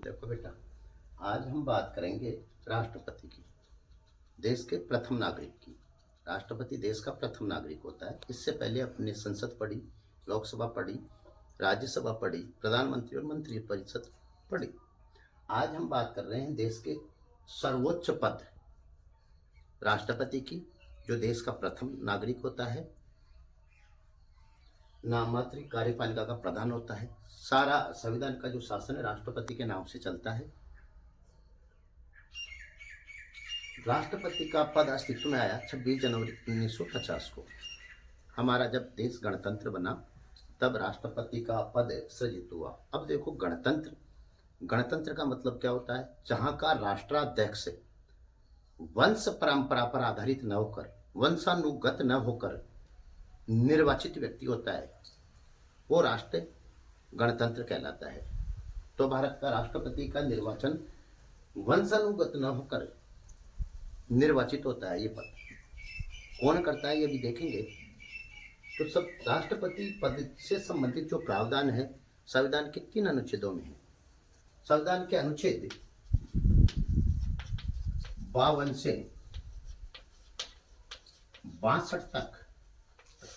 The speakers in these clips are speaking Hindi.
देखो बेटा, आज हम बात करेंगे राष्ट्रपति की, देश के प्रथम नागरिक की। राष्ट्रपति देश का प्रथम नागरिक होता है। इससे पहले अपने संसद पढ़ी, लोकसभा पढ़ी, राज्यसभा पढ़ी, प्रधानमंत्री और मंत्री परिषद पढ़ी। आज हम बात कर रहे हैं देश के सर्वोच्च पद राष्ट्रपति की, जो देश का प्रथम नागरिक होता है, नाममात्र कार्यपालिका का प्रधान होता है। सारा संविधान का जो शासन है राष्ट्रपति के नाम से चलता है। राष्ट्रपति का पद अस्तित्व में आया 26 जनवरी 1950 को। हमारा जब देश गणतंत्र बना तब राष्ट्रपति का पद सृजित हुआ। अब देखो, गणतंत्र का मतलब क्या होता है? जहां का राष्ट्राध्यक्ष वंश परंपरा पर आधारित न होकर, वंशानुगत न होकर निर्वाचित व्यक्ति होता है, वो राष्ट्र गणतंत्र कहलाता है। तो भारत का राष्ट्रपति का निर्वाचन वंशानुगत न होकर निर्वाचित होता है। ये पद कौन करता है ये भी देखेंगे। तो सब राष्ट्रपति पद से संबंधित जो प्रावधान है संविधान के 3 अनुच्छेदों में है। संविधान के अनुच्छेद 52 से 62 तक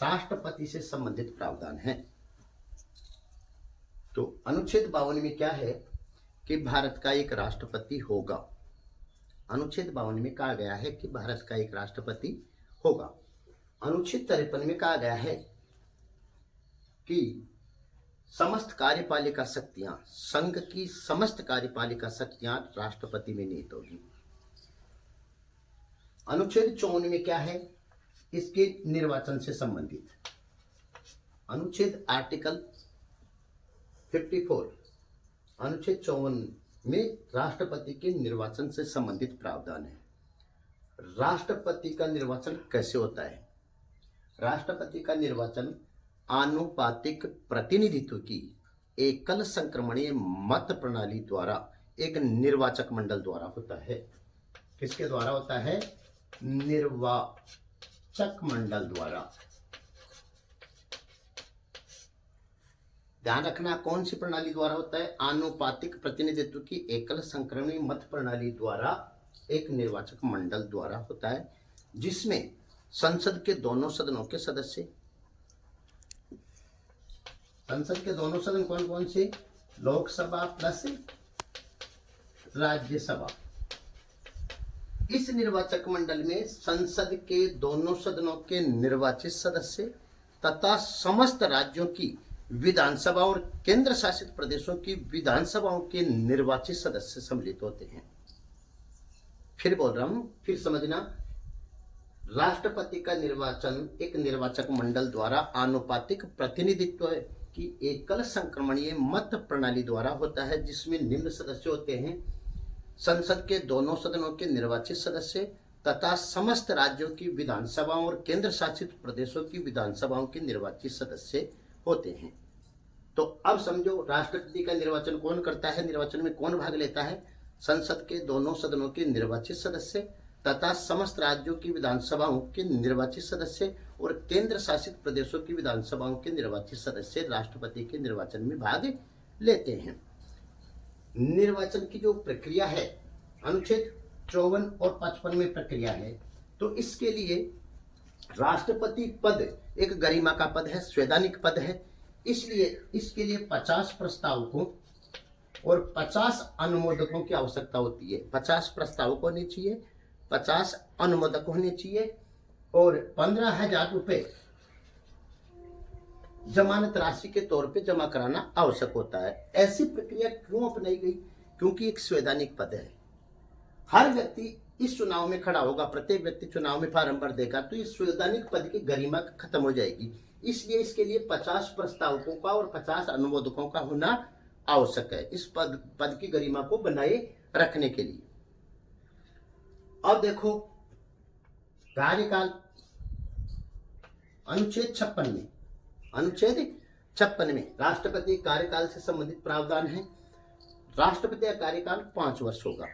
राष्ट्रपति से संबंधित प्रावधान है। तो अनुच्छेद 52 में क्या है कि भारत का एक राष्ट्रपति होगा। अनुच्छेद 52 में कहा गया है कि भारत का एक राष्ट्रपति होगा। अनुच्छेद 53 में कहा गया है कि समस्त कार्यपालिका शक्तियां, संघ की समस्त कार्यपालिका शक्तियां राष्ट्रपति में निहित होगी। अनुच्छेद 54 में क्या है? इसके निर्वाचन से संबंधित अनुच्छेद आर्टिकल 54, अनुच्छेद 54 में राष्ट्रपति के निर्वाचन से संबंधित प्रावधान है। राष्ट्रपति का निर्वाचन कैसे होता है? राष्ट्रपति का निर्वाचन आनुपातिक प्रतिनिधित्व की एकल संक्रमणीय मत प्रणाली द्वारा एक निर्वाचक मंडल द्वारा होता है। किसके द्वारा होता है? निर्वाचक मंडल द्वारा। ध्यान रखना, कौन सी प्रणाली द्वारा होता है? आनुपातिक प्रतिनिधित्व की एकल संक्रमणीय मत प्रणाली द्वारा एक निर्वाचक मंडल द्वारा होता है, जिसमें संसद के दोनों सदनों के सदस्य, संसद के दोनों सदन कौन कौन से? लोकसभा प्लस राज्यसभा। इस निर्वाचक मंडल में संसद के दोनों सदनों के निर्वाचित सदस्य तथा समस्त राज्यों की विधानसभा और केंद्र शासित प्रदेशों की विधानसभाओं के निर्वाचित सदस्य सम्मिलित होते हैं। फिर बोल रहा हूं, फिर समझना। राष्ट्रपति का निर्वाचन एक निर्वाचक मंडल द्वारा आनुपातिक प्रतिनिधित्व की एकल संक्रमणीय मत प्रणाली द्वारा होता है, जिसमें निम्न सदस्य होते हैं: संसद के दोनों सदनों के निर्वाचित सदस्य तथा समस्त राज्यों की विधानसभाओं और केंद्र शासित प्रदेशों की विधानसभाओं के निर्वाचित सदस्य होते हैं। तो अब समझो, राष्ट्रपति का निर्वाचन कौन करता है? निर्वाचन में कौन भाग लेता है? संसद के दोनों सदनों के निर्वाचित सदस्य तथा समस्त राज्यों की विधानसभाओं के निर्वाचित सदस्य और केंद्र शासित प्रदेशों की विधानसभाओं के निर्वाचित सदस्य राष्ट्रपति के निर्वाचन में भाग लेते हैं। निर्वाचन की जो प्रक्रिया है अनुच्छेद 54 और 55 में प्रक्रिया है। तो इसके लिए राष्ट्रपति पद एक गरिमा का पद है, संवैधानिक पद है, इसलिए इसके लिए 50 प्रस्तावकों और 50 अनुमोदकों की आवश्यकता होती है। 50 प्रस्तावक होने चाहिए, 50 अनुमोदक होने चाहिए और 15,000 रुपए जमानत राशि के तौर पे जमा कराना आवश्यक होता है। ऐसी प्रक्रिया क्यों अपनाई गई? क्योंकि एक संवैधानिक पद है। हर व्यक्ति इस चुनाव में खड़ा होगा, प्रत्येक व्यक्ति चुनाव में फार्म भर देगा, तो इस संवैधानिक पद की गरिमा खत्म हो जाएगी। इसलिए इसके लिए 50 प्रस्तावकों का और 50 अनुमोदकों का होना आवश्यक है, इस पद की गरिमा को बनाए रखने के लिए। अब देखो, कार्यकाल अनुच्छेद 56 में राष्ट्रपति कार्यकाल से संबंधित प्रावधान है। राष्ट्रपति का कार्यकाल 5 वर्ष होगा।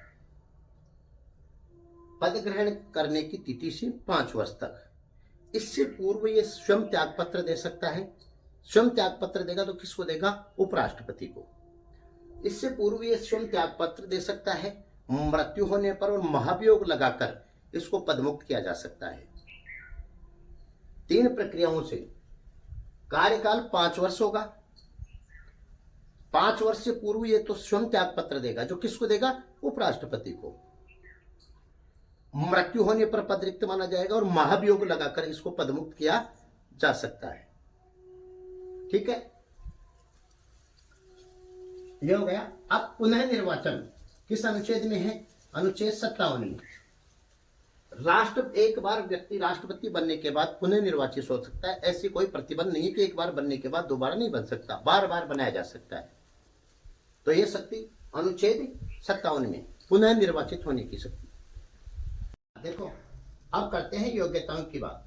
पद ग्रहण करने की तिथि से 5 वर्ष तक। इससे पूर्व ये स्वयं त्याग पत्र दे सकता है। स्वयं त्याग पत्र देगा तो किसको देगा? उपराष्ट्रपति को। इससे पूर्व ये स्वयं त्याग पत्र दे सकता है, मृत्यु होने पर और महाभियोग लगाकर इसको पदमुक्त किया जा सकता है। 3 प्रक्रियाओं से कार्यकाल 5 वर्ष होगा। 5 वर्ष से पूर्व ये तो स्वयं त्याग पत्र देगा, जो किसको देगा? उपराष्ट्रपति को। मृत्यु होने पर पद रिक्त माना जाएगा और महाभियोग लगाकर इसको पदमुक्त किया जा सकता है। ठीक है, ये हो गया। अब पुनः निर्वाचन किस अनुच्छेद में है? अनुच्छेद 57 में। एक बार व्यक्ति राष्ट्रपति बनने के बाद पुनः निर्वाचित हो सकता है। ऐसी कोई प्रतिबंध नहीं है कि एक बार बनने के बाद दोबारा नहीं बन सकता, बार बार बनाया जा सकता है। तो ये शक्ति अनुच्छेद 57 में पुनः निर्वाचित होने की शक्ति। देखो, अब करते हैं योग्यताओं की बात।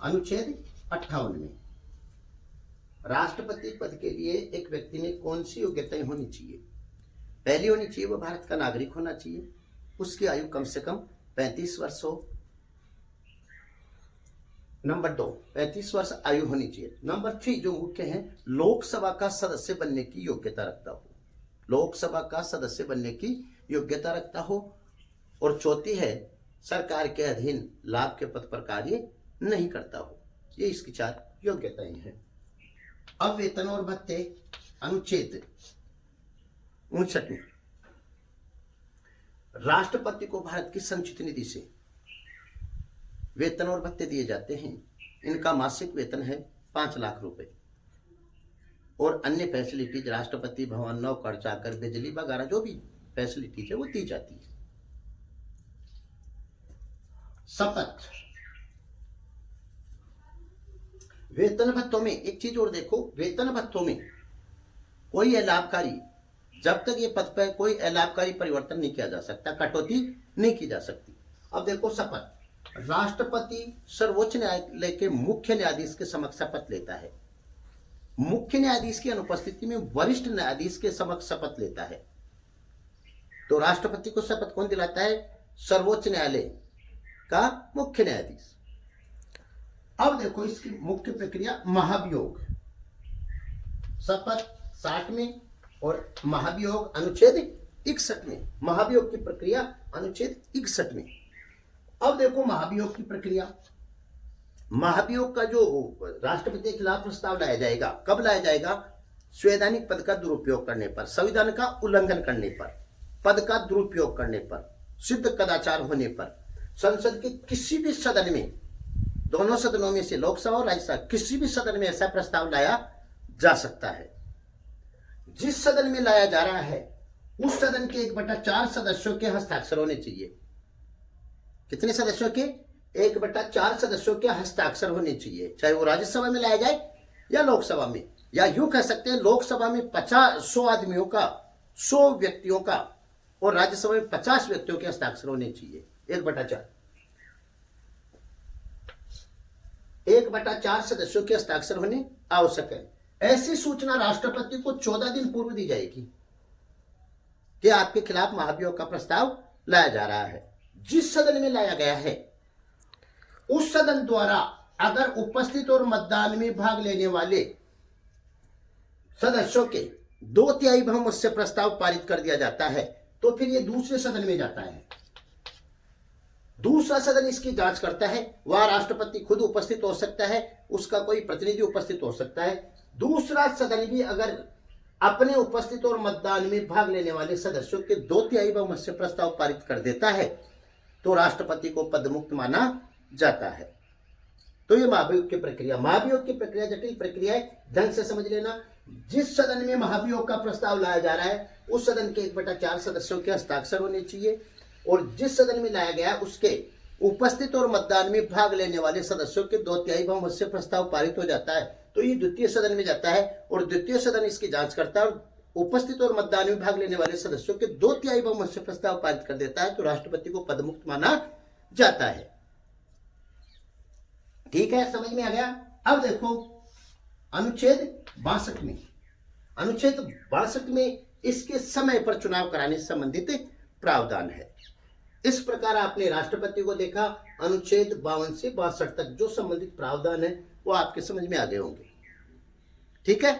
अनुच्छेद 58 में राष्ट्रपति पद के लिए एक व्यक्ति में कौन सी योग्यताएं होनी चाहिए? पहली होनी चाहिए वो भारत का नागरिक होना चाहिए, उसकी आयु कम से कम 35 वर्ष हो। नंबर 2, 35 वर्ष आयु होनी चाहिए। नंबर 3 जो मुख्य है, लोकसभा का सदस्य बनने की योग्यता रखता हो, लोकसभा का सदस्य बनने की योग्यता रखता हो। और चौथी है, सरकार के अधीन लाभ के पद पर कार्य नहीं करता हो। ये इसकी 4 योग्यताएं हैं। अब वेतन और भत्ते अनुच्छेद 59 में राष्ट्रपति को भारत की संचित निधि से वेतन और भत्ते दिए जाते हैं। इनका मासिक वेतन है 5 लाख रुपए और अन्य फैसिलिटीज, राष्ट्रपति भवन, नौकर चाकर, बिजली वगैरह जो भी फैसिलिटीज है वो दी जाती है। शपथ। वेतन भत्तों में एक चीज और देखो, वेतन भत्तों में कोई अलाभकारी, जब तक ये पद पर कोई अलाभकारी परिवर्तन नहीं किया जा सकता, कटौती नहीं की जा सकती। अब देखो शपथ, राष्ट्रपति सर्वोच्च न्यायालय के मुख्य न्यायाधीश के समक्ष शपथ लेता है। मुख्य न्यायाधीश की अनुपस्थिति में वरिष्ठ न्यायाधीश के समक्ष शपथ लेता है। तो राष्ट्रपति को शपथ कौन दिलाता है? सर्वोच्च न्यायालय का मुख्य न्यायाधीश। अब देखो इसकी मुख्य प्रक्रिया महाभियोग। शपथ 60 में और महाभियोग अनुच्छेद 61 में। महाभियोग की प्रक्रिया अनुच्छेद 61 में। अब देखो महाभियोग की प्रक्रिया। महाभियोग का जो राष्ट्रपति के खिलाफ प्रस्ताव लाया जाएगा, कब लाया जाएगा? संवैधानिक पद का दुरुपयोग करने पर, संविधान का उल्लंघन करने पर, पद का दुरुपयोग करने पर, सिद्ध कदाचार होने पर, संसद के किसी भी सदन में, दोनों सदनों में से लोकसभा और राज्यसभा, किसी भी सदन में ऐसा प्रस्ताव लाया जा सकता है। जिस सदन में लाया जा रहा है उस सदन के 1/4 सदस्यों के हस्ताक्षर होने चाहिए। कितने सदस्यों के? 1/4 सदस्यों के हस्ताक्षर होने चाहिए, चाहे वो राज्यसभा में लाया जाए या लोकसभा में। या यूं कह सकते हैं, लोकसभा में 100 आदमियों का, 100 व्यक्तियों का, और राज्यसभा में 50 व्यक्तियों के हस्ताक्षर होने चाहिए। 1/4 1/4 सदस्यों के हस्ताक्षर होने आवश्यक है। ऐसी सूचना राष्ट्रपति को 14 दिन पूर्व दी जाएगी कि आपके खिलाफ महाभियोग का प्रस्ताव लाया जा रहा है। जिस सदन में लाया गया है उस सदन द्वारा अगर उपस्थित और मतदान में भाग लेने वाले सदस्यों के 2/3 बहुमत से प्रस्ताव पारित कर दिया जाता है तो फिर यह दूसरे सदन में जाता है। दूसरा सदन इसकी जांच करता है। वह राष्ट्रपति खुद उपस्थित हो सकता है, उसका कोई प्रतिनिधि उपस्थित हो सकता है। दूसरा सदन भी अगर अपने उपस्थित और मतदान में भाग लेने वाले सदस्यों के 2/3 बहुमत से प्रस्ताव पारित कर देता है तो राष्ट्रपति को पदमुक्त माना जाता है। तो ये महाभियोग की प्रक्रिया। महाभियोग की प्रक्रिया जटिल प्रक्रिया है, ढंग से समझ लेना। जिस सदन में महाभियोग का प्रस्ताव लाया जा रहा है उस सदन के 1/4 सदस्यों के हस्ताक्षर होने चाहिए और जिस सदन में लाया गया उसके उपस्थित और मतदान में भाग लेने वाले सदस्यों के 2/3 बहुमत से प्रस्ताव पारित हो जाता है तो ये द्वितीय सदन में जाता है और द्वितीय सदन इसकी जांच करता है और उपस्थित और मतदान में भाग लेने वाले सदस्यों के 2/3 बहुमत से प्रस्ताव पारित कर देता है तो राष्ट्रपति को पदमुक्त माना जाता है। ठीक है, समझ में आ गया। अब देखो अनुच्छेद 62 में, अनुच्छेद 62 में इसके समय पर चुनाव कराने से संबंधित प्रावधान है। इस प्रकार आपने राष्ट्रपति को देखा। अनुच्छेद 52 से 62 तक जो संबंधित प्रावधान है वो आपके समझ में आ गए होंगे। ठीक है।